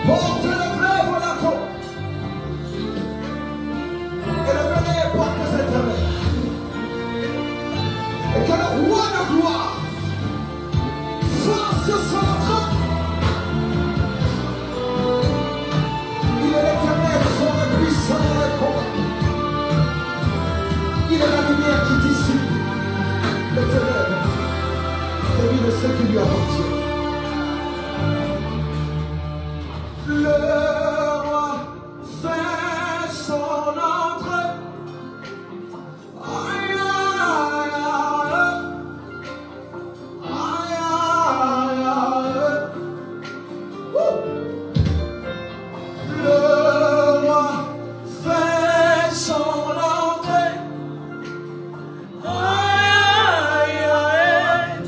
Porte le fleuve la côte. Et le venez porte cette terre. Et que le roi de gloire fasse son entrée. Il est l'éternel, son puissant dans le combat. Il est la lumière qui dissipe les ténèbres. Et il est ce qui lui appartient. Le roi fait son entrée. Aïe, aïe, aïe, aïe, aïe. Le roi fait son entrée. Aïe, aïe, aïe.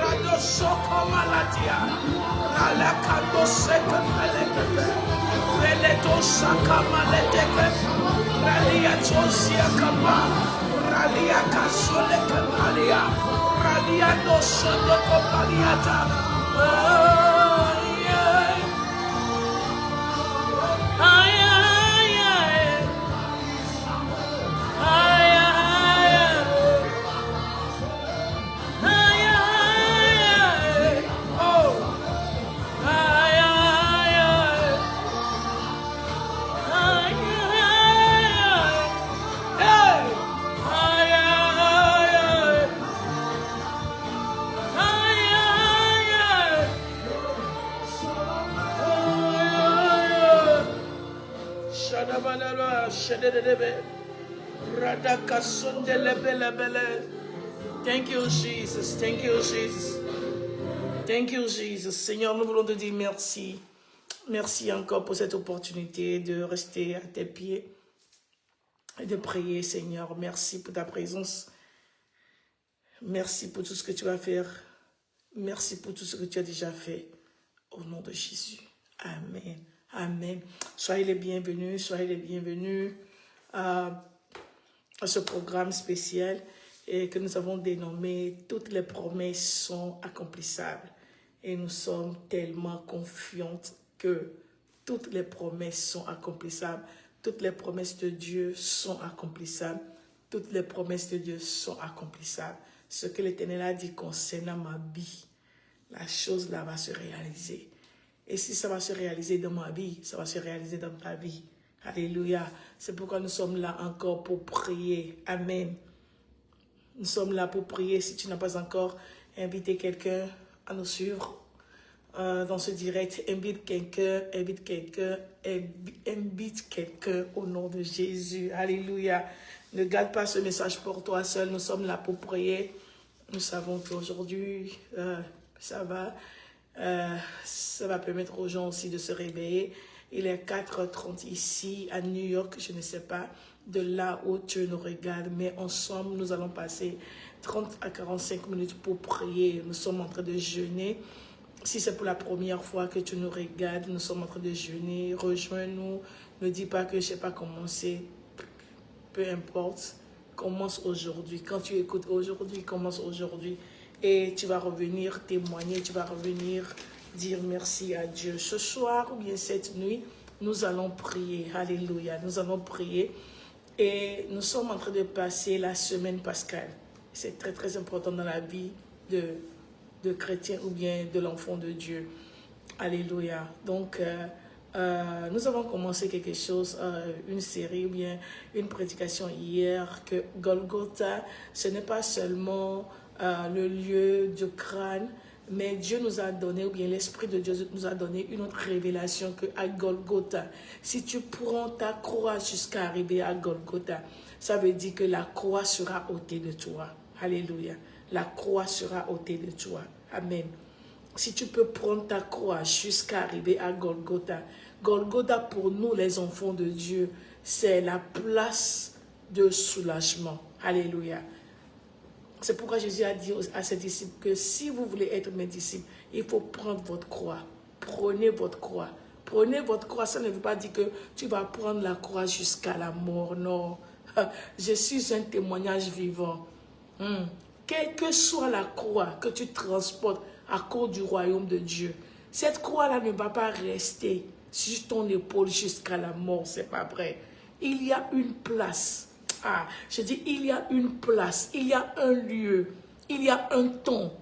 Rado soko malatia. Alakando seka pelekete. Releto saka maleteke. Ralia tosia kapa. Ralia kasole kapalia. Ralia do sondo kopaliata. Oh, yeah. Ay, ay, ay. Ay, ay, ay. Ay, ay, ay. Oh. Ay, ay, ay. Ay, ay, ay. Hey. Ay, ay, ay. Ay, ay, ay. Shadabalala, shadadadebe. Radakasondelebelebele. Thank you, Jesus. Thank you, Jesus. Thank you, Jesus. Seigneur, nous voulons te dire merci. Merci encore pour cette opportunité de rester à tes pieds et de prier, Seigneur. Merci pour ta présence. Merci pour tout ce que tu vas faire. Merci pour tout ce que tu as déjà fait. Au nom de Jésus. Amen. Amen. Soyez les bienvenus. Soyez les bienvenus à ce programme spécial et que nous avons dénommé « Toutes les promesses sont accomplissables ». Et nous sommes tellement confiantes que toutes les promesses sont accomplissables. Toutes les promesses de Dieu sont accomplissables. Toutes les promesses de Dieu sont accomplissables. Ce que l'Éternel a dit concernant ma vie, la chose là va se réaliser. Et si ça va se réaliser dans ma vie, ça va se réaliser dans ta vie. Alléluia. C'est pourquoi nous sommes là encore pour prier. Amen. Nous sommes là pour prier. Si tu n'as pas encore invité quelqu'un à nous suivre dans ce direct, invite quelqu'un au nom de Jésus. Alléluia. Ne garde pas ce message pour toi seul. Nous sommes là pour prier. Nous savons qu'aujourd'hui, ça va permettre aux gens aussi de se réveiller. Il est 4h30 ici à New York, je ne sais pas de là où tu nous regardes, mais ensemble nous allons passer 30 à 45 minutes pour prier. Nous sommes en train de jeûner. Si c'est pour la première fois que tu nous regardes, nous sommes en train de jeûner. Rejoins-nous. Ne dis pas que je ne sais pas commencer. Peu importe. Commence aujourd'hui. Quand tu écoutes aujourd'hui, commence aujourd'hui. Et tu vas revenir témoigner, tu vas revenir dire merci à Dieu. Ce soir ou bien cette nuit, nous allons prier. Alléluia. Nous allons prier. Et nous sommes en train de passer la semaine pascale. C'est très très important dans la vie de chrétien ou bien de l'enfant de Dieu. Alléluia. Donc, nous avons commencé quelque chose, une série ou bien une prédication hier, que Golgotha, ce n'est pas seulement le lieu du crâne, mais Dieu nous a donné, ou bien l'Esprit de Dieu nous a donné une autre révélation qu'à Golgotha. Si tu prends ta croix jusqu'à arriver à Golgotha, ça veut dire que la croix sera ôtée de toi. Alléluia. La croix sera ôtée de toi. Amen. Si tu peux prendre ta croix jusqu'à arriver à Golgotha. Golgotha pour nous les enfants de Dieu, c'est la place de soulagement. Alléluia. C'est pourquoi Jésus a dit à ses disciples que si vous voulez être mes disciples, il faut prendre votre croix. Prenez votre croix. Prenez votre croix. Ça ne veut pas dire que tu vas prendre la croix jusqu'à la mort. Non. Je suis un témoignage vivant. Quelle que soit la croix que tu transportes à cause du royaume de Dieu, cette croix-là ne va pas rester sur ton épaule jusqu'à la mort. C'est pas vrai. Il y a une place. Je dis, il y a une place, il y a un lieu, il y a un temps.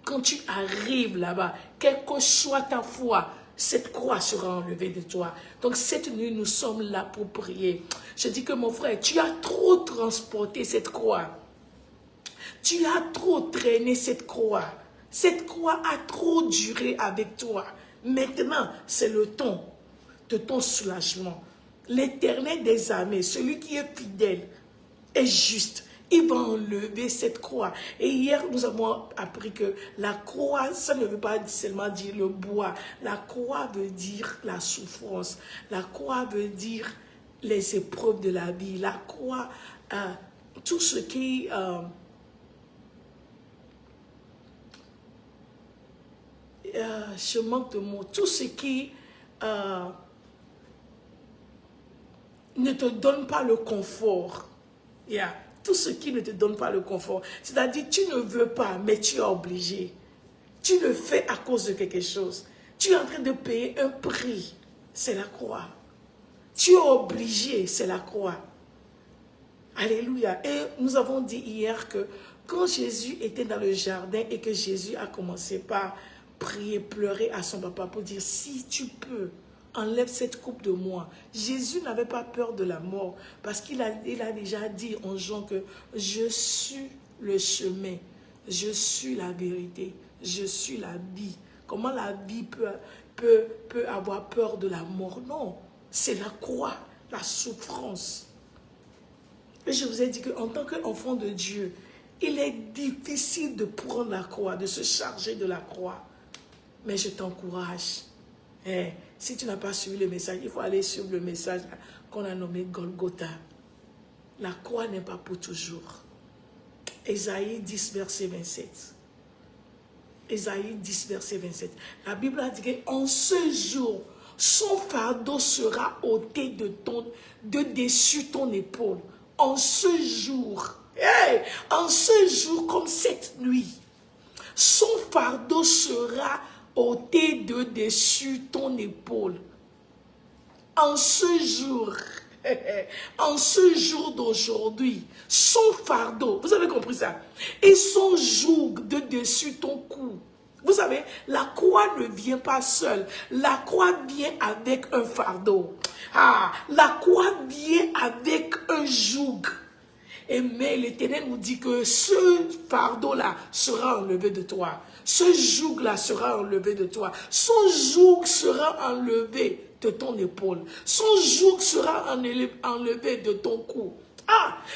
Quand tu arrives là-bas, quelle que soit ta foi, cette croix sera enlevée de toi. Donc cette nuit, nous sommes là pour prier. Je dis que mon frère, tu as trop transporté cette croix. Tu as trop traîné cette croix. Cette croix a trop duré avec toi. Maintenant, c'est le temps de ton soulagement. L'Éternel des armées, celui qui est fidèle, est juste. Il va enlever cette croix. Et hier, nous avons appris que la croix, ça ne veut pas seulement dire le bois. La croix veut dire la souffrance. La croix veut dire les épreuves de la vie. La croix, tout ce qui je manque de mots, tout ce qui ne te donne pas le confort. Yeah. Tout ce qui ne te donne pas le confort. C'est-à-dire, tu ne veux pas, mais tu es obligé. Tu le fais à cause de quelque chose. Tu es en train de payer un prix. C'est la croix. Tu es obligé, c'est la croix. Alléluia. Et nous avons dit hier que quand Jésus était dans le jardin et que Jésus a commencé par prier, pleurer à son papa pour dire, si tu peux, enlève cette coupe de moi. Jésus n'avait pas peur de la mort parce qu'il a déjà dit en Jean que je suis le chemin, je suis la vérité, je suis la vie. Comment la vie peut avoir peur de la mort? Non, c'est la croix, la souffrance. Et je vous ai dit qu'en tant qu'enfant de Dieu, il est difficile de prendre la croix, de se charger de la croix. Mais je t'encourage. Si tu n'as pas suivi le message, il faut aller suivre le message qu'on a nommé Golgotha. La croix n'est pas pour toujours. Ésaïe 10, verset 27. Ésaïe 10, verset 27. La Bible a dit qu'en ce jour, son fardeau sera ôté de dessus ton épaule. En ce jour, en ce jour comme cette nuit, son fardeau sera ôté de dessus ton épaule. En ce jour d'aujourd'hui, son fardeau, vous avez compris ça, et son joug de dessus ton cou. Vous savez, la croix ne vient pas seule. La croix vient avec un fardeau. La croix vient avec un joug. Mais l'Éternel nous dit que ce fardeau-là sera enlevé de toi. Ce joug-là sera enlevé de toi. Son joug sera enlevé de ton épaule. Son joug sera enlevé de ton cou.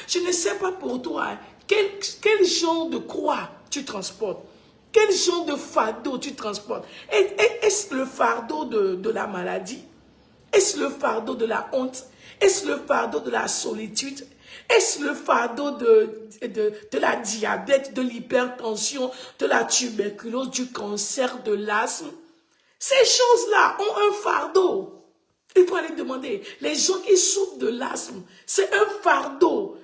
Je ne sais pas pour toi, quel genre de croix tu transportes. Quel genre de fardeau tu transportes? Est-ce le fardeau de la maladie? Est-ce le fardeau de la honte? Est-ce le fardeau de la solitude? Est-ce le fardeau de la diabète, de l'hypertension, de la tuberculose, du cancer, de l'asthme? Ces choses-là ont un fardeau. Il faut aller demander. Les gens qui souffrent de l'asthme, c'est un fardeau.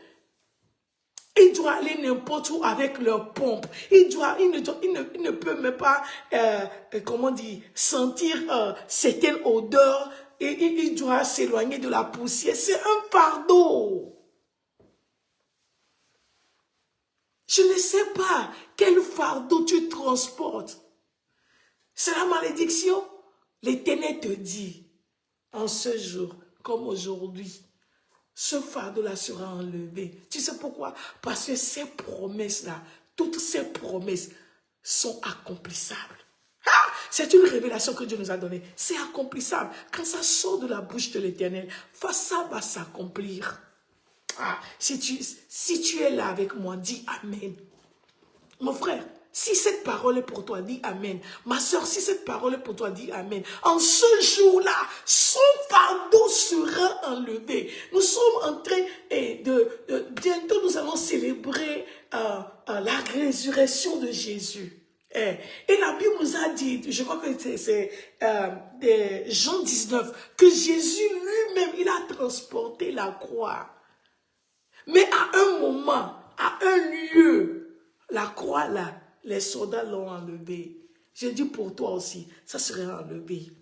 Ils doivent aller n'importe où avec leur pompe. Ils ne peuvent même pas, sentir certaines odeurs. Et ils doivent s'éloigner de la poussière. C'est un fardeau. Je ne sais pas quel fardeau tu transportes. C'est la malédiction. L'Éternel te dit, en ce jour, comme aujourd'hui, ce fardeau-là sera enlevé. Tu sais pourquoi? Parce que ces promesses-là, toutes ces promesses sont accomplissables. C'est une révélation que Dieu nous a donnée. C'est accomplissable. Quand ça sort de la bouche de l'Éternel, ça va s'accomplir. Si tu es là avec moi, dis Amen. Mon frère, si cette parole est pour toi, dis Amen. Ma soeur, si cette parole est pour toi, dis Amen. En ce jour-là, son fardeau sera enlevé. Nous sommes en train bientôt nous allons célébrer la résurrection de Jésus. Et la Bible nous a dit, je crois que c'est Jean 19, que Jésus lui-même, il a transporté la croix. Mais à un moment, à un lieu, la croix là, les soldats l'ont enlevé. J'ai dit pour toi aussi, ça serait enlevé.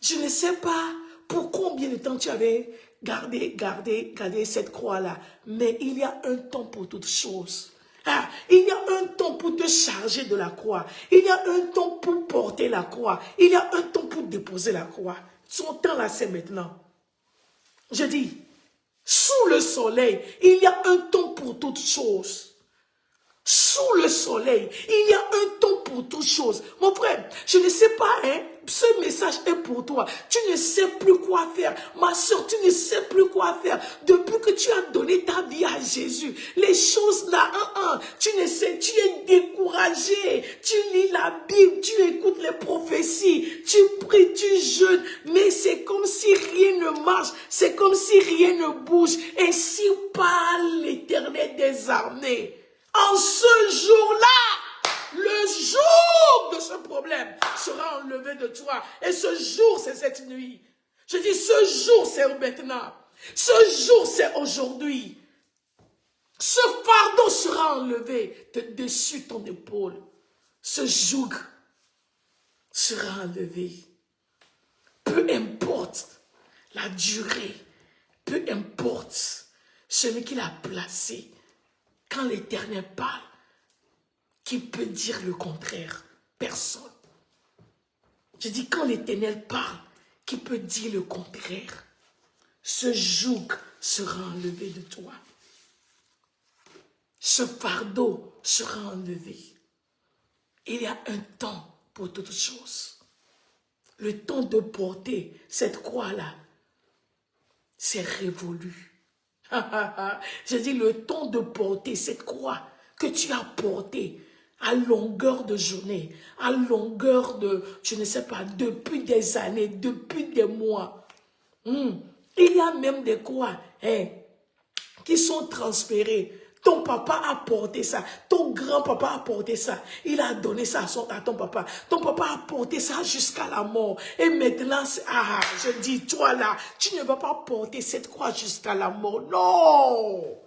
Je ne sais pas pour combien de temps tu avais gardé cette croix-là, mais il y a un temps pour toutes choses. Il y a un temps pour te charger de la croix. Il y a un temps pour porter la croix. Il y a un temps pour déposer la croix. Son temps là, c'est maintenant. Je dis, sous le soleil, il y a un temps pour toutes choses. Sous le soleil, il y a un temps pour toutes choses. Mon frère, je ne sais pas, ce message est pour toi. Tu ne sais plus quoi faire. Ma soeur, tu ne sais plus quoi faire. Depuis que tu as donné ta vie à Jésus, les choses là, tu ne sais, tu es découragé. Tu lis la Bible, tu écoutes les prophéties, tu pries, tu jeûnes, mais c'est comme si rien ne marche. C'est comme si rien ne bouge. Ainsi parle l'Éternel des armées. En ce jour-là, Le jour de ce problème sera enlevé de toi. Et ce jour, c'est cette nuit. Je dis, ce jour, c'est maintenant. Ce jour, c'est aujourd'hui. Ce fardeau sera enlevé de dessus ton épaule. Ce joug sera enlevé. Peu importe la durée, peu importe celui qui l'a placé. Quand l'Éternel parle, qui peut dire le contraire? Personne. Je dis, quand l'Éternel parle, qui peut dire le contraire? Ce joug sera enlevé de toi. Ce fardeau sera enlevé. Il y a un temps pour toutes choses. Le temps de porter cette croix-là, c'est révolu. Je dis, le temps de porter cette croix que tu as portée à longueur de journée, à longueur de, je ne sais pas, depuis des années, depuis des mois. Il y a même des croix qui sont transférées. Ton papa a porté ça. Ton grand-papa a porté ça. Il a donné ça à ton papa. Ton papa a porté ça jusqu'à la mort. Et maintenant, je dis, toi là, tu ne vas pas porter cette croix jusqu'à la mort. Non!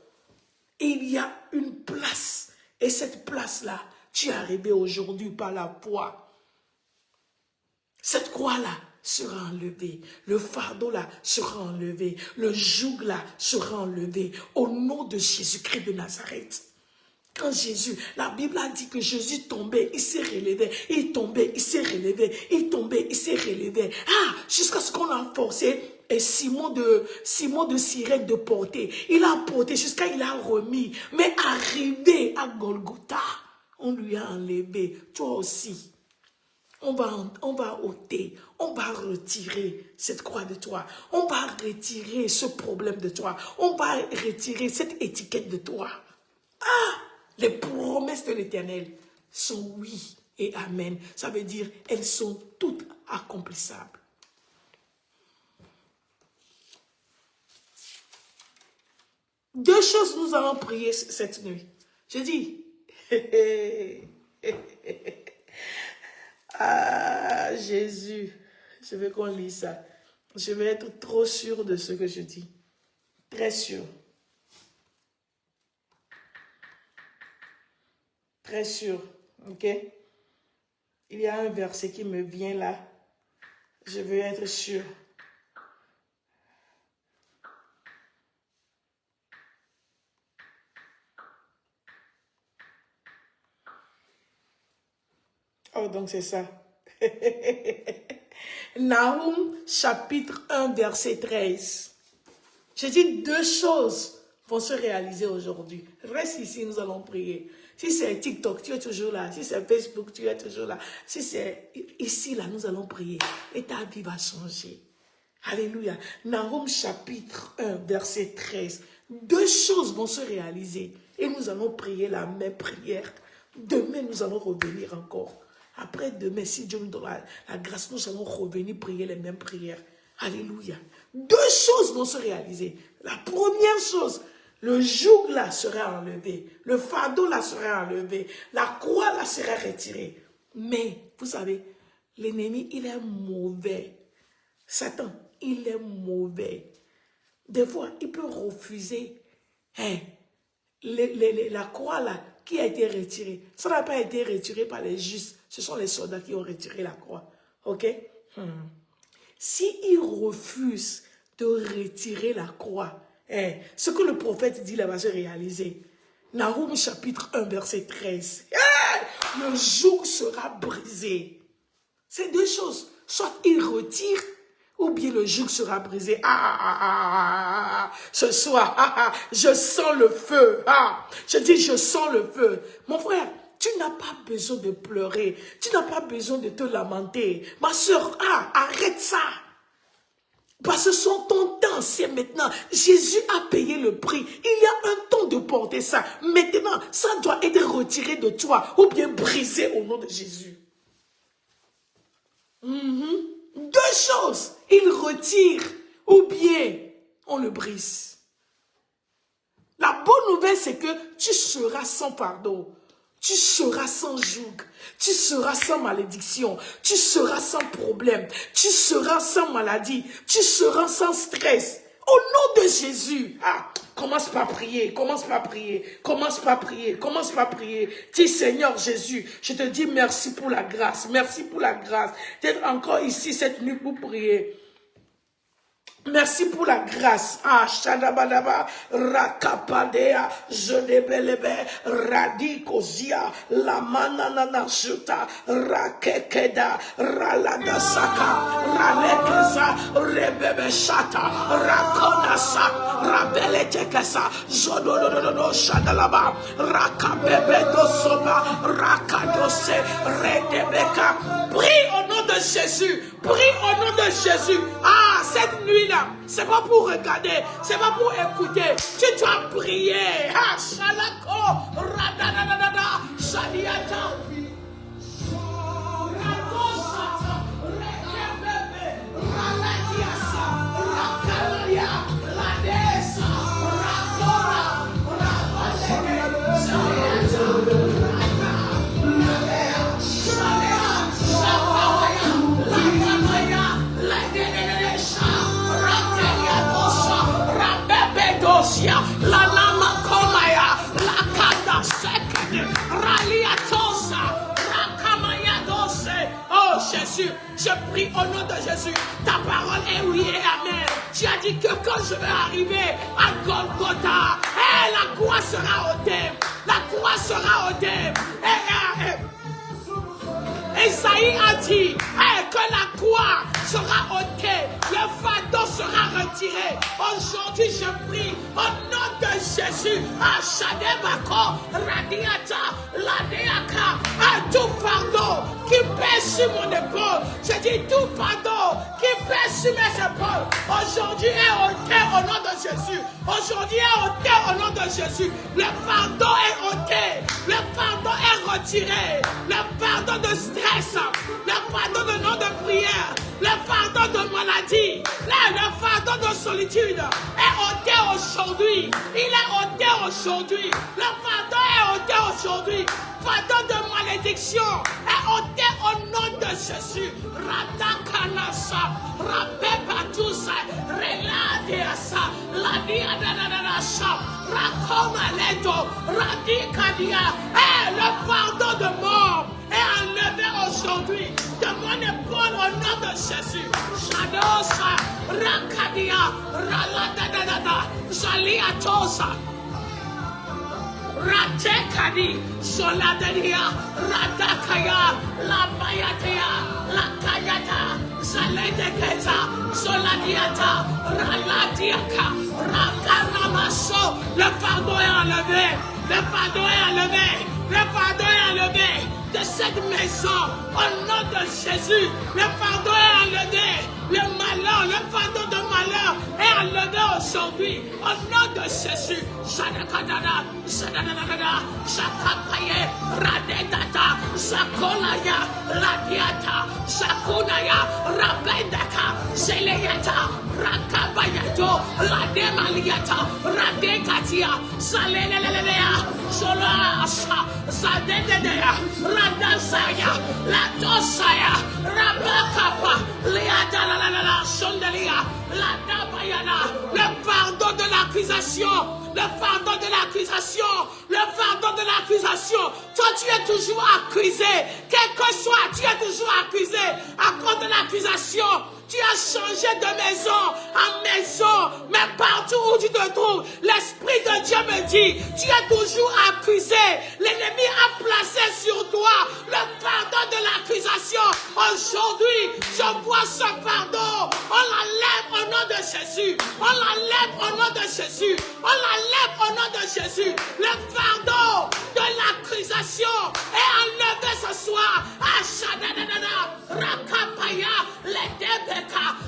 Il y a une place. Et cette place-là, tu es arrivé aujourd'hui par la foi. Cette croix-là sera enlevée. Le fardeau-là sera enlevé. Le joug-là sera enlevé. Au nom de Jésus-Christ de Nazareth. Quand Jésus, la Bible a dit que Jésus tombait, il s'est relevé. Il tombait, il s'est relevé. Il tombait, il s'est relevé. Jusqu'à ce qu'on a forcé Simon de Cyrène de porter. Il a porté jusqu'à il a remis. Mais arrivé à Golgotha, on lui a enlevé. Toi aussi. On va ôter, on va retirer cette croix de toi. On va retirer ce problème de toi. On va retirer cette étiquette de toi. Les promesses de l'Éternel sont oui et amen. Ça veut dire elles sont toutes accomplissables. Deux choses nous allons prier cette nuit. Je dis, Jésus, je veux qu'on lise ça. Je vais être trop sûr de ce que je dis. Très sûr. Très sûr. Ok? Il y a un verset qui me vient là. Je veux être sûr. Oh, donc c'est ça. Nahum, chapitre 1, verset 13. J'ai dit deux choses vont se réaliser aujourd'hui. Reste ici, nous allons prier. Si c'est TikTok, tu es toujours là. Si c'est Facebook, tu es toujours là. Si c'est ici, là, nous allons prier. Et ta vie va changer. Alléluia. Nahum, chapitre 1, verset 13. Deux choses vont se réaliser. Et nous allons prier la même prière. Demain, nous allons revenir encore. Après demain, si Dieu nous donne la grâce, nous allons revenir prier les mêmes prières. Alléluia. Deux choses vont se réaliser. La première chose, le joug là sera enlevé. Le fardeau là sera enlevé. La croix là sera retirée. Mais, vous savez, l'ennemi, il est mauvais. Satan, il est mauvais. Des fois, il peut refuser la croix là qui a été retirée. Ça n'a pas été retiré par les justes. Ce sont les soldats qui ont retiré la croix. Ok? S'il refuse de retirer la croix, ce que le prophète dit là va se réaliser. Nahum chapitre 1 verset 13. Le joug sera brisé. C'est deux choses. Soit il retire, ou bien le joug sera brisé. Ce soir, je sens le feu. Je dis, je sens le feu. Mon frère, tu n'as pas besoin de pleurer. Tu n'as pas besoin de te lamenter. Ma soeur, arrête ça. Parce que ton temps, c'est maintenant. Jésus a payé le prix. Il y a un temps de porter ça. Maintenant, ça doit être retiré de toi ou bien brisé au nom de Jésus. Deux choses. Il retire ou bien on le brise. La bonne nouvelle, c'est que tu seras sans fardeau. Tu seras sans joug, tu seras sans malédiction, tu seras sans problème, tu seras sans maladie, tu seras sans stress. Au nom de Jésus, commence par prier, commence par prier, commence par prier, commence par prier. Dis Seigneur Jésus, je te dis merci pour la grâce, merci pour la grâce d'être encore ici cette nuit pour prier. Merci pour la grâce. Shadabadaba, Rakapadea, Jedebelebe, Radikozia, Lamanana Shuta, Rakekeda, Raladasaka, Ralekeza, Rebebe Shata, Rakonasa, Rabeletekasa, Jodododo Shadalaba, Rakabebe Dosoba, Rakadose, Redebeka. Prie au nom de Jésus. Prie au nom de Jésus. Cette nuit-là, c'est pas pour regarder, c'est pas pour écouter. Tu dois prier. Shalako, radadadada, shaliata. Rakosata, rekebebe, raladiasa, rakalaya, ladesa, rakora, rabalege, shaliata. La lama komaya, la kanda sekene, raliatosa, rakamaya dose. Oh Jésus, je prie au nom de Jésus. Ta parole est oui et amen. Tu as dit que quand je vais arriver à Golgotha, la croix sera ôtée. La croix sera ôtée. Esaïe a dit que la croix sera ôtée, le fardeau sera retiré. Aujourd'hui, je prie au nom de Jésus, à Shadebako, Radiata, Ladeaka, à tout fardeau qui pèse sur mon épaule. Je dis tout fardeau qui pèse sur mes épaules. Aujourd'hui est ôté au nom de Jésus. Aujourd'hui est ôté au nom de Jésus. Le fardeau est ôté. Le fardeau est retiré. Le fardeau de stress, le fardeau de nom de prière, le fardeau de maladie, le fardeau de solitude est ôté aujourd'hui. Il est ôté aujourd'hui. Le fardeau est ôté aujourd'hui. Fardeau de malédiction est ôté au nom de Jésus. Radakanasa, Rabepatusa, Reladeasa, Ladiadadadasa, Rakomaleto, Radikadia. Le fardeau de mort est enlevé aujourd'hui de mon épaule au nom de Jésus. Shadosa, Rakadia, Raladadadada, Jaliatosa. Ratekadi, Soladeria, Radakaya, Labayatea, Lakayata, Zaledekeza, Soladiata, Raladiaka, Rakaramaso. Le fardeau est enlevé, le fardeau est enlevé, le fardeau est enlevé de cette maison au nom de Jésus. Le fardeau est enlevé, le malheur, le fardeau de malheur est enlevé aujourd'hui au nom de Jésus. Shadakadada, Shadadadada, Shakapaye, Radedata, Shakolaya, Ladiata, Shakunaya, Rabendaka, Seleyata, Rakabayato, Lademaliata, Radekatia, Salelelelea, Solasa, Zadedea, Radasaya, Latosaya, Rabakapa, Leadala, Sondelia, Ladabayana, le fardeau de l'accusation, le fardeau de l'accusation, le fardeau de l'accusation. Toi, tu es toujours accusé, quel que soit, tu es toujours accusé à cause de l'accusation. Tu as changé de maison en maison, mais partout où tu te trouves, l'Esprit de Dieu me dit, tu es toujours accusé. L'ennemi a placé sur toi le fardeau de l'accusation. Aujourd'hui, je vois ce fardeau. On l'enlève au nom de Jésus. On l'enlève au nom de Jésus. On l'enlève au nom de Jésus. Le fardeau de l'accusation est enlevé ce soir. Ashadadadada, Rakapaya, Ledebe.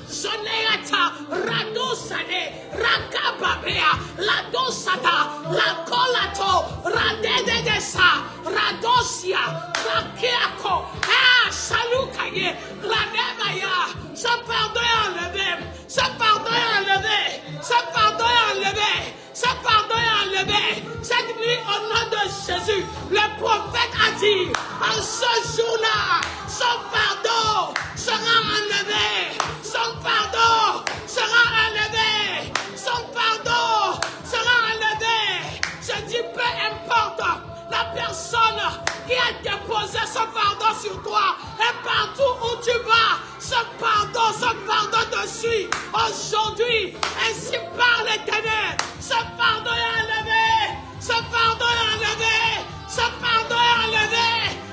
Zoneata, Radosade, Rakababea, Ladosata, Lakolato, Radedesa, Radosia, Rakeako, Salukaye, Lademaya. Ce fardeau est enlevé, ce fardeau est enlevé, ce fardeau est enlevé, ce fardeau est enlevé. Cette nuit, au nom de Jésus. Le prophète a dit, en ce jour-là, son fardeau sera enlevé. Son fardeau sera enlevé. Son fardeau sera enlevé. Je dis, peu importe la personne qui a déposé son fardeau sur toi, et partout où tu vas, ce fardeau te suit. Aujourd'hui, ainsi par l'Éternel, ce fardeau est enlevé. Ce fardeau est enlevé. Ce fardeau est enlevé.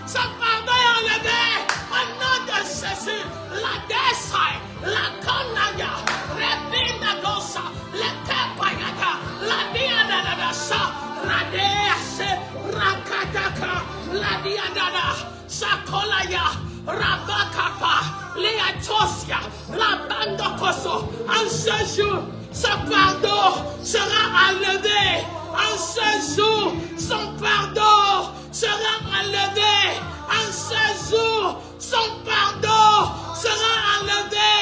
Ce fardeau est enlevé. Au nom de Jésus, la desai, la konaya, rebina gosa, le kepayata, la diadadasa, radease, rakataka, la diadada, sakolaya, rabakapa, leatosia, la bandokoso. En ce jour, ce fardeau sera enlevé. En ce jour, son fardeau sera enlevé. En ce jour, son fardeau sera enlevé.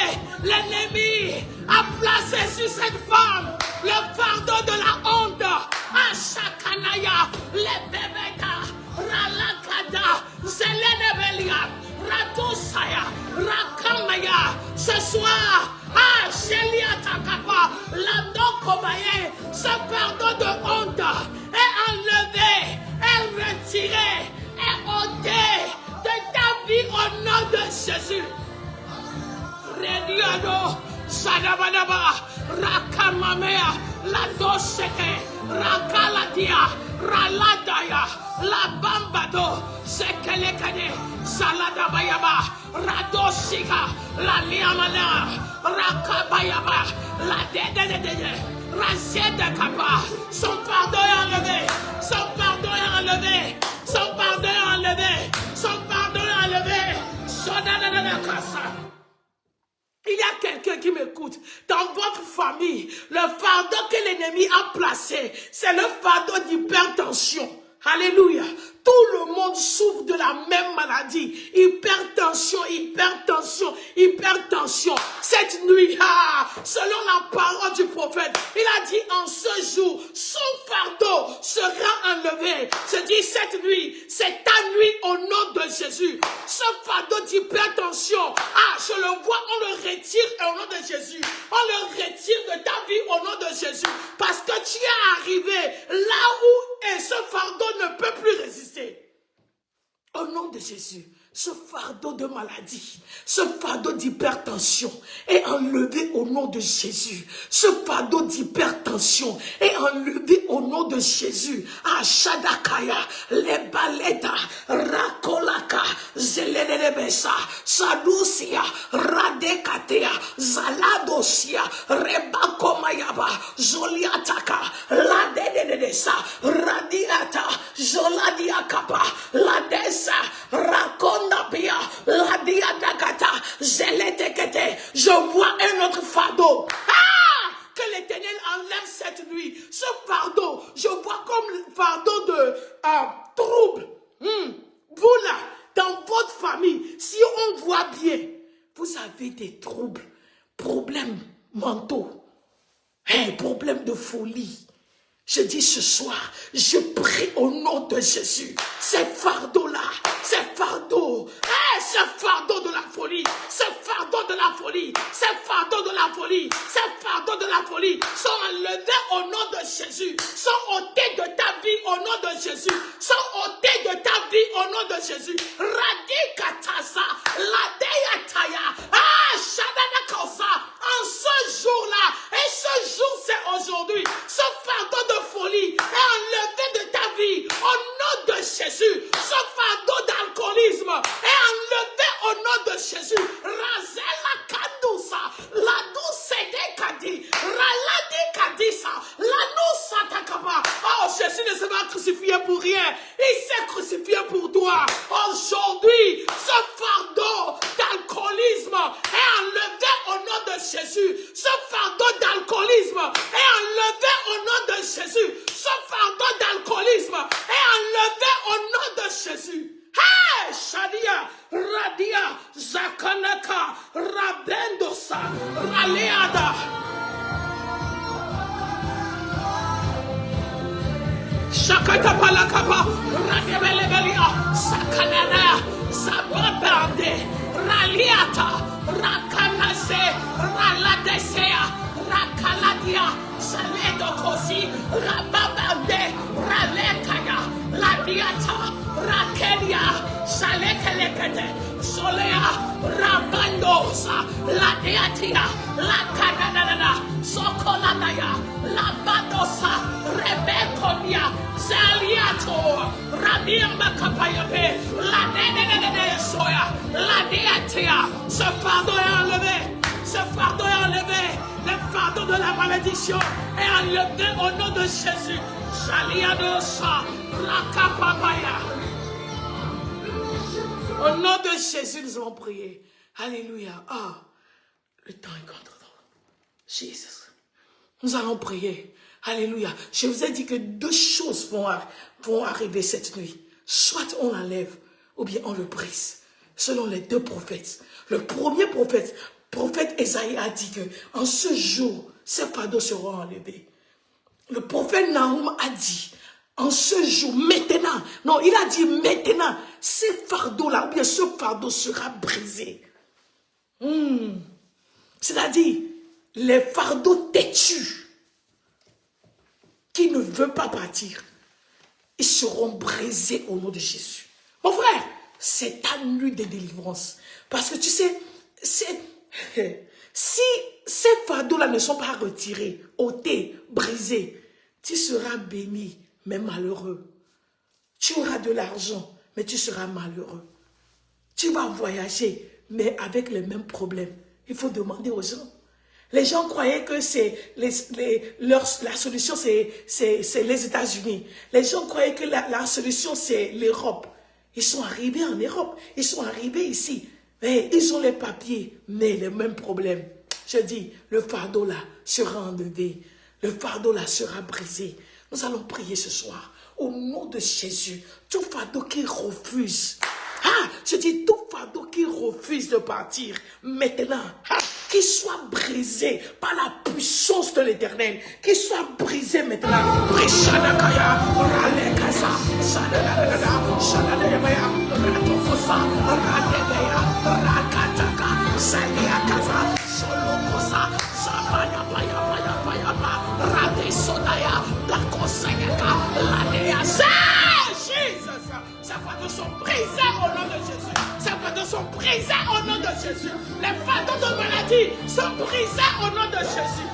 L'ennemi a placé sur cette femme le fardeau de la honte. Ashakanaya, le bébéta, ralakada, zelenebelia, ratusaya, rakamaya. Ce soir, ce fardeau de honte est enlevé, est retiré, est ôté de ta vie au nom de Jésus. Rediado, Sadabadaba, Rakamamea, la doseke, Rakaladia, Raladaya, la Bambado, Sekelekade, Saladabayaba, Radosika, la Liamana, Rakabayaba, la Dede, Razede Kapa, son fardeau est enlevé, son fardeau est enlevé, son fardeau est enlevé, son fardeau est enlevé, Sodadana Kasa. Il y a quelqu'un qui m'écoute. Dans votre famille, le fardeau que l'ennemi a placé, c'est le fardeau d'hypertension. Alléluia. Tout le monde souffre de la même maladie. Hypertension, hypertension, hypertension. Cette nuit, selon la parole du prophète, il a dit en ce jour, son fardeau sera enlevé. Je dis cette nuit, c'est ta nuit au nom de Jésus. Ce fardeau d'hypertension, je le vois, on le retire au nom de Jésus. On le retire de ta vie au nom de Jésus. Parce que tu es arrivé là où ce fardeau ne peut plus résister. Au nom de Jésus, ce fardeau de maladie, ce fardeau d'hypertension est enlevé au nom de Jésus. Ce fardeau d'hypertension est enlevé au nom de Jésus. Ashadakaya, Lebaleta, Rakolaka, Zelelebesa, Sadusia, Radekatea, Zaladosia, Rebakomayaba, Zoliataka, Ladededesa, Radiata, Zoladiakapa, Ladesa, Rakonda. La diadakata, je vois un autre fardeau. Que l'Éternel enlève cette nuit. Ce fardeau, je vois comme le fardeau de trouble. Vous là, dans votre famille, si on voit bien, vous avez des troubles, problèmes mentaux, problèmes de folie. Je dis ce soir, je prie au nom de Jésus, ces fardeaux-là, ces fardeaux, ce fardeau de la folie, ce fardeau de la folie, ce fardeau de la folie, ce fardeau de la folie sont enlevés au nom de Jésus, sont ôtés de ta vie au nom de Jésus, sont ôtés de ta vie au nom de Jésus. Radikatasa, Ladeyataya, Shadanakosa, en ce jour-là, et ce jour c'est aujourd'hui, ce fardeau de folie est enlevé de ta vie au nom de Jésus. Ce fardeau d'alcoolisme est enlevé au nom de Jésus. Razela Kandusa, la douce de Kadi, Raladi Kadisa, la nousa Takaba. Oh, Jésus ne s'est pas crucifié pour rien. Il s'est crucifié pour toi. Aujourd'hui, ce fardeau d'alcoolisme est enlevé au nom de Jésus. Ce fardeau d'alcoolisme est enlevé au nom de Jésus. Ce fardeau d'alcoolisme est enlevé au nom de Jésus. Hey, Shadia, Radia, Zakanaka, Rabendosa, Raleada. Shakata palakapa, Rakanana, Sababande, Raliata, Rakanase, Raladesea, Rakaladia, Saledo Kosi, Rababande, Ralekaya, Ladiata, Rakelia, Salekelekete, Solea, Rabandosa, Ladiatia, Lakanana, Sokoladaya, Labadosa, Rebekonia, Zaliato, Rabiamba Kapayape, la Nene Soya, la Diatia, ce fardeau est enlevé, ce fardeau est enlevé, le fardeau de la malédiction est enlevé au nom de Jésus. Shaliadosa, Rakapapaya. Au nom de Jésus, nous allons prier. Alléluia. Ah, le temps est contre nous. Jésus. Nous allons prier. Alléluia. Je vous ai dit que deux choses vont arriver cette nuit. Soit on l'enlève, ou bien on le brise. Selon les deux prophètes. Le premier prophète Esaïe a dit que en ce jour, ces fardeaux seront enlevés. Le prophète Nahum a dit, en ce jour, maintenant, non, il a dit maintenant, ces fardeaux-là, ou bien ce fardeau sera brisé. C'est-à-dire, les fardeaux têtus, qui ne veulent pas partir, ils seront brisés au nom de Jésus. Mon frère, c'est ta nuit de délivrance. Parce que tu sais, si ces fardeaux-là ne sont pas retirés, ôtés, brisés, tu seras béni, mais malheureux. Tu auras de l'argent, mais tu seras malheureux. Tu vas voyager, mais avec les mêmes problèmes. Il faut demander aux gens. Les gens croyaient que la solution, c'est les États-Unis. Les gens croyaient que la solution, c'est l'Europe. Ils sont arrivés en Europe. Ils sont arrivés ici. Mais ils ont les papiers, mais les mêmes problèmes. Je dis, le fardeau là sera enlevé. Le fardeau là sera brisé. Nous allons prier ce soir. Au nom de Jésus, tout fardeau qui refuse. Je dis, tout fardeau qui refuse de partir, maintenant, qu'il soit brisé par la puissance de l'Éternel, qu'il soit brisé maintenant. Ces fardeaux sont brisés au nom de Jésus. Ces fardeaux sont brisés au nom de Jésus. Les fardeaux de maladie sont brisés au nom de Jésus.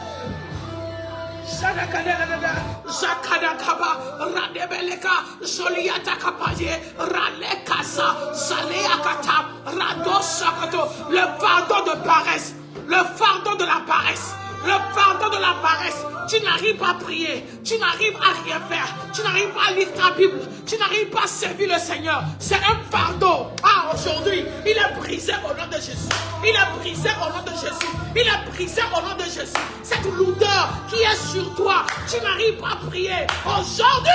Zakadakaba, Radebeleka, Soliata Kapaye, Ralekasa, Saleakata, Radosakato, le fardeau de paresse, le fardeau de la paresse, le fardeau de la paresse. Tu n'arrives pas à prier, tu n'arrives à rien faire, tu n'arrives pas à lire ta Bible, tu n'arrives pas à servir le Seigneur. C'est un fardeau. Aujourd'hui, il est brisé au nom de Jésus. Il est brisé au nom de Jésus. Il est brisé au nom de Jésus. Cette lourdeur qui est sur toi, tu n'arrives pas à prier. Aujourd'hui,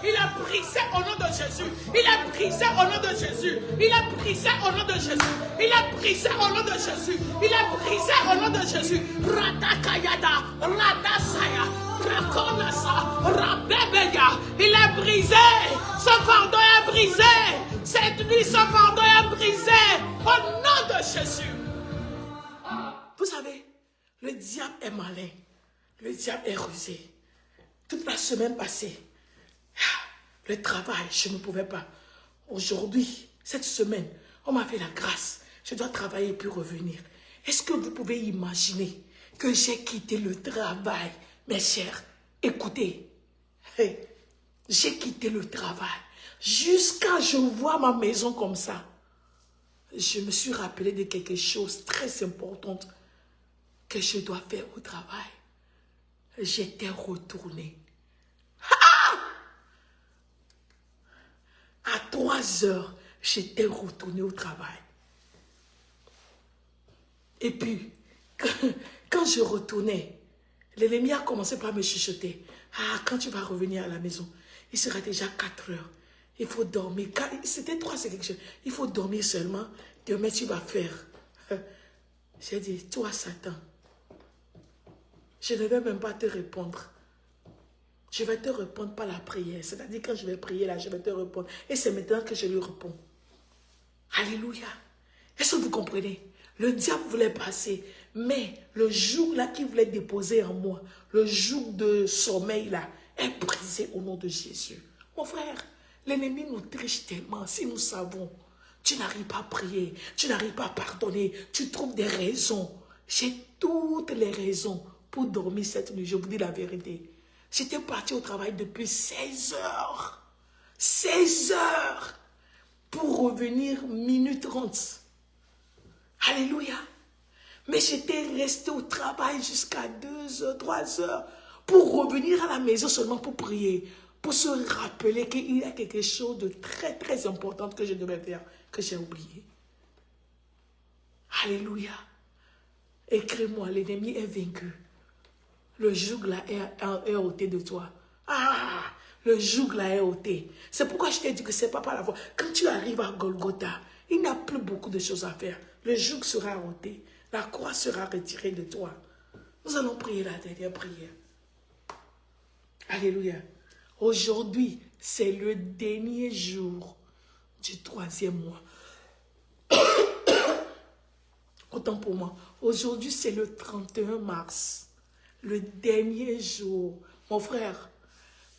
il est brisé au nom de Jésus. Il est brisé au nom de Jésus. Il est brisé au nom de Jésus. Il est brisé au nom de Jésus. Il est brisé au nom de Jésus. Radakayada, Radasaya, Rakonasa, Rabebeya. Il est brisé. Ce fardeau est brisé. Cette nuit, ce fardeau est brisé. Au nom de Jésus. Vous savez, le diable est malin. Le diable est rusé. Toute la semaine passée, le travail, je ne pouvais pas. Aujourd'hui, cette semaine, on m'a fait la grâce. Je dois travailler puis revenir. Est-ce que vous pouvez imaginer que j'ai quitté le travail, mes chers? Écoutez, j'ai quitté le travail. Jusqu'à je vois ma maison comme ça. Je me suis rappelé de quelque chose de très important que je dois faire au travail. J'étais retournée. À 3 heures, j'étais retournée au travail. Et puis, quand je retournais, l'ennemi a commencé par me chuchoter. Quand tu vas revenir à la maison, il sera déjà 4 heures. Il faut dormir. C'était 3, c'est quelque chose. Il faut dormir seulement. Demain, tu vas faire. J'ai dit, toi, Satan, je ne vais même pas te répondre. Je vais te répondre par la prière. C'est-à-dire, quand je vais prier là, je vais te répondre. Et c'est maintenant que je lui réponds. Alléluia. Est-ce que vous comprenez? Le diable voulait passer, mais le joug là qu'il voulait déposer en moi, le joug de sommeil là, est brisé au nom de Jésus. Mon frère, l'ennemi nous triche tellement. Si nous savons, tu n'arrives pas à prier, tu n'arrives pas à pardonner, tu trouves des raisons. J'ai toutes les raisons pour dormir cette nuit, je vous dis la vérité. J'étais parti au travail depuis 16 heures. 16 heures pour revenir minute 30. Alléluia. Mais j'étais resté au travail jusqu'à 2 heures, 3 heures pour revenir à la maison seulement pour prier, pour se rappeler qu'il y a quelque chose de très très important que je devais faire, que j'ai oublié. Alléluia. Écris-moi, l'ennemi est vaincu. Le joug là est ôté de toi. Ah, le joug là est ôté. C'est pourquoi je t'ai dit que c'est pas par la voie. Quand tu arrives à Golgotha, il n'y a plus beaucoup de choses à faire. Le joug sera ôté. La croix sera retirée de toi. Nous allons prier la dernière prière. Alléluia. Aujourd'hui, c'est le dernier jour du 3e mois. Autant pour moi. Aujourd'hui, c'est le 31 mars. Le dernier jour. Mon frère,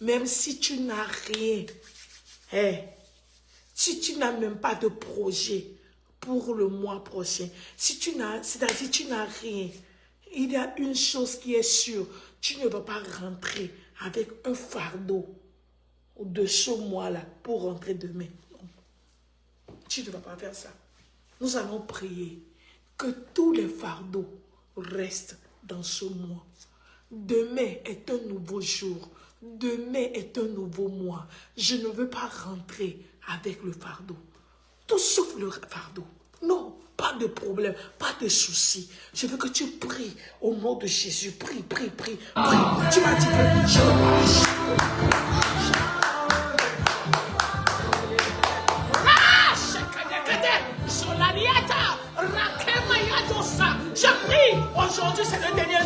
même si tu n'as rien, si tu n'as même pas de projet pour le mois prochain, c'est-à-dire tu n'as rien, il y a une chose qui est sûre, tu ne vas pas rentrer avec un fardeau de ce mois-là pour rentrer demain. Non. Tu ne vas pas faire ça. Nous allons prier que tous les fardeaux restent dans ce mois. Demain est un nouveau jour. Demain est un nouveau mois. Je ne veux pas rentrer avec le fardeau. Tout sauf le fardeau. Non, pas de problème, pas de souci. Je veux que tu pries au nom de Jésus. Prie, prie, prie, prie. Tu m'as dit que je marche. Je prie, aujourd'hui c'est le dernier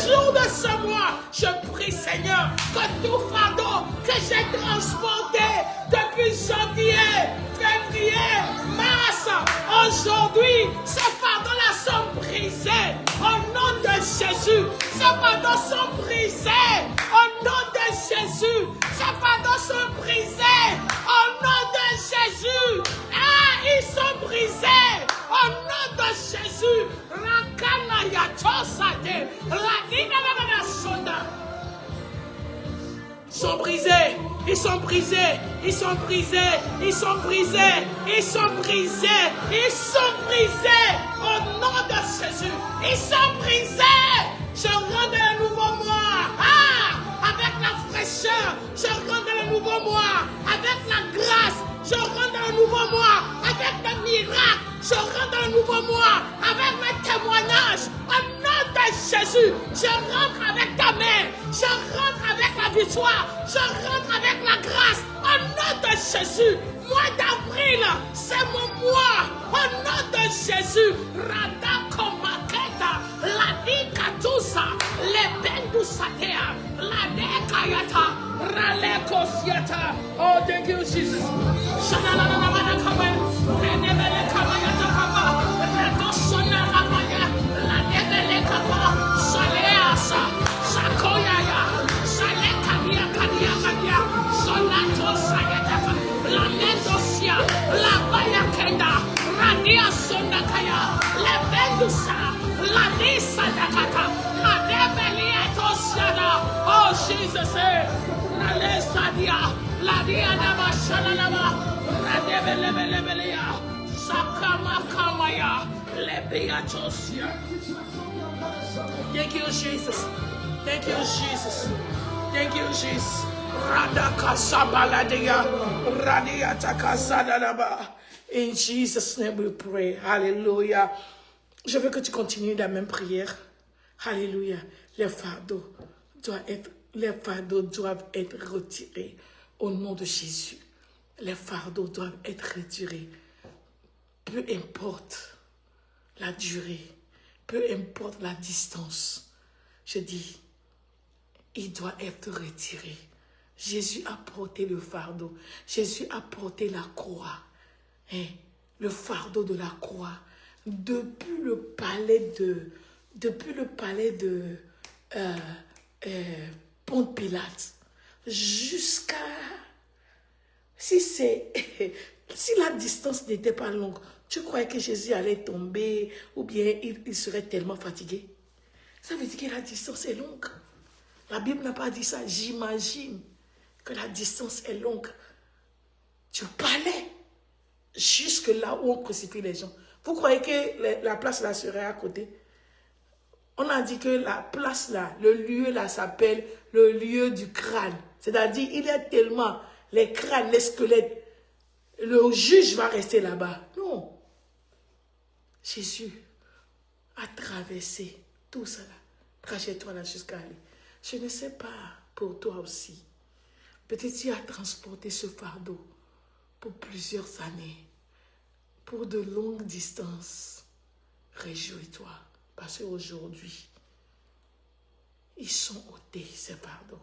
jour de ce mois. Je prie, Seigneur, que tout fardeau que j'ai transporté depuis janvier, février, mars, aujourd'hui, ces fardeaux-là sont brisés au nom de Jésus. Ces fardeaux sont brisés au nom de Jésus. Ces fardeaux sont brisés au nom de Jésus. Ah, ils sont brisés au nom de Jésus. Rakana yatosate, ladina na sonda. Ils sont brisés, ils sont brisés, ils sont brisés, ils sont brisés, ils sont brisés, ils sont brisés au nom de Jésus. Ils sont brisés. Je rentre dans le nouveau mois. Ah, avec la fraîcheur, je rentre dans le nouveau mois. Avec la grâce, je rentre dans le nouveau mois. Avec les miracles, je rentre dans le nouveau mois. Avec mes témoignages, au nom de Jésus, je rentre avec ta main. Je rentre avec la victoire. Je rentre avec la grâce. Au nom de Jésus, mois d'avril, c'est mon mois. Au nom de Jésus, Radako Maketa, Ladika Tusa, Lebendu Satea, Ladekayata, Raleko Siata. Oh, thank you, Jesus. Shanana Kama, Renebele Kamayata Kama, Reko Sona Ramaya, Ladebele Kama, Saleasa, Sakoyaya, Salekadia Kadia Kadia, Solato Sayataka, Lanedosia, Labaya Kenda, Radia Sondakaya, Lebendusa, Ladisa Dakata, Ladebeliato Siana. Oh, Jesus, Ralesadia, Ladia Nama Shanama, Radebelebelebelia, Sakama Kamaya, Lebiatosia. Thank you, Jesus. Thank you, Jesus. Thank you, Jesus. Radaka Sabaladia, Radiataka Sadalaba. In Jesus' name we pray. Hallelujah. Je veux que tu continues la même prière. Alléluia. Les fardeaux doivent être retirés au nom de Jésus. Les fardeaux doivent être retirés. Peu importe la durée, peu importe la distance, je dis, il doit être retiré. Jésus a porté le fardeau. Jésus a porté la croix. le fardeau de la croix depuis le palais de euh, Ponce Pilate jusqu'à... Si la distance n'était pas longue, tu croyais que Jésus allait tomber ou bien il serait tellement fatigué? Ça veut dire que la distance est longue. La Bible n'a pas dit ça. J'imagine que la distance est longue. Du palais jusque là où on crucifie les gens. Vous croyez que la place là serait à côté? On a dit que la place là, le lieu là s'appelle le lieu du crâne. C'est-à-dire, il y a tellement les crânes, les squelettes. Le juge va rester là-bas. Non. Jésus a traversé tout cela. Trajectoire là jusqu'à aller. Je ne sais pas pour toi aussi. Peut-être tu as transporté ce fardeau pour plusieurs années, pour de longues distances. Réjouis-toi, parce qu'aujourd'hui, ils sont ôtés, ces fardeaux.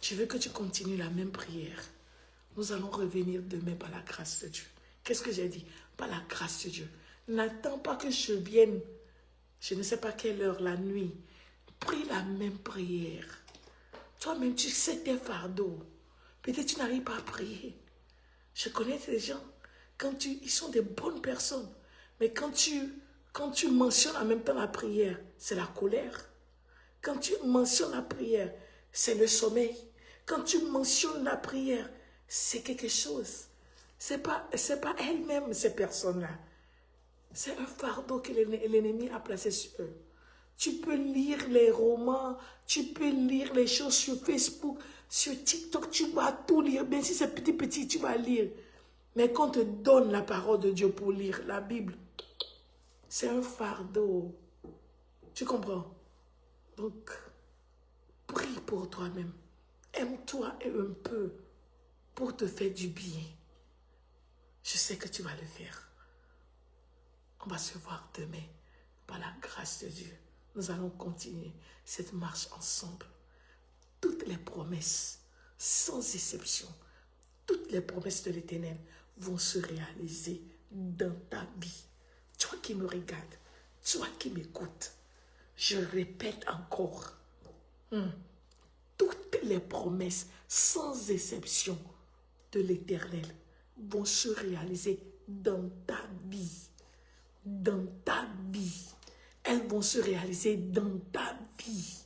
Je veux que tu continues la même prière. Nous allons revenir demain par la grâce de Dieu. Qu'est-ce que j'ai dit? Par la grâce de Dieu. N'attends pas que je vienne, je ne sais pas quelle heure, la nuit. Prie la même prière. Toi-même, tu sais tes fardeaux. Peut-être tu n'arrives pas à prier. Je connais des gens, ils sont des bonnes personnes, mais quand tu mentionnes en même temps la prière, c'est la colère. Quand tu mentionnes la prière, c'est le sommeil. Quand tu mentionnes la prière, c'est quelque chose. C'est pas elle-même, ces personnes-là. C'est un fardeau que l'ennemi a placé sur eux. Tu peux lire les romans, tu peux lire les choses sur Facebook, sur TikTok, tu vas tout lire. Même si c'est petit, tu vas lire. Mais quand on te donne la parole de Dieu pour lire la Bible, c'est un fardeau. Tu comprends? Donc, prie pour toi-même. Aime-toi un peu pour te faire du bien. Je sais que tu vas le faire. On va se voir demain par la grâce de Dieu. Nous allons continuer cette marche ensemble. Toutes les promesses, sans exception, toutes les promesses de l'Éternel vont se réaliser dans ta vie. Toi qui me regardes, toi qui m'écoutes, je répète encore, toutes les promesses, sans exception, de l'Éternel vont se réaliser dans ta vie. Dans ta vie. Elles vont se réaliser dans ta vie.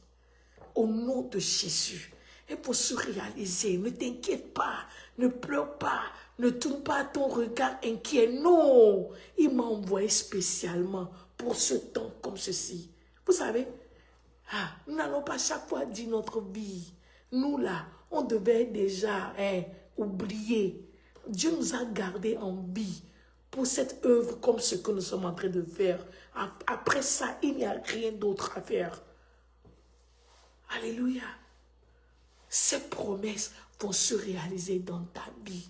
Au nom de Jésus. Elles vont se réaliser. Ne t'inquiète pas. Ne pleure pas. Ne tourne pas ton regard inquiet. Non. Il m'a envoyé spécialement pour ce temps comme ceci. Vous savez, nous n'allons pas chaque fois dire notre vie. Nous là, on devait déjà oublier. Dieu nous a gardés en vie pour cette œuvre comme ce que nous sommes en train de faire. Après ça, il n'y a rien d'autre à faire. Alléluia. Ces promesses vont se réaliser dans ta vie.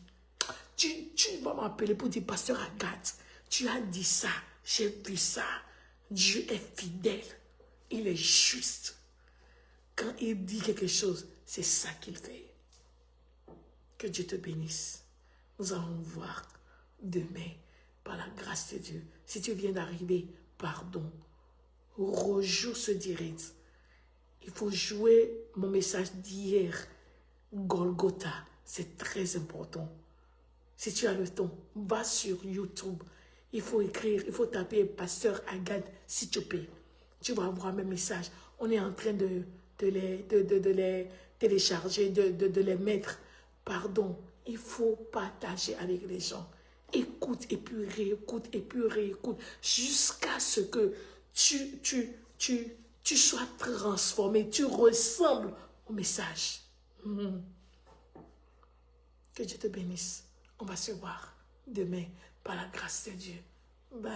Tu vas m'appeler pour dire, Pasteur Agathe, tu as dit ça, j'ai vu ça. Dieu est fidèle, il est juste. Quand il dit quelque chose, c'est ça qu'il fait. Que Dieu te bénisse. Nous allons voir demain, par la grâce de Dieu. Si tu viens d'arriver, pardon. Rejoue ce direct. Il faut jouer mon message d'hier. Golgotha, c'est très important. Si tu as le temps, va sur YouTube. Il faut écrire, il faut taper Pasteur Agathe, s'il te plaît. Tu vas voir mes messages. On est en train de les télécharger, de les mettre. Pardon, il faut partager avec les gens. Écoute et puis réécoute jusqu'à ce que tu sois transformé, tu ressembles au message. Que Dieu te bénisse. On va se voir demain par la grâce de Dieu. Bye.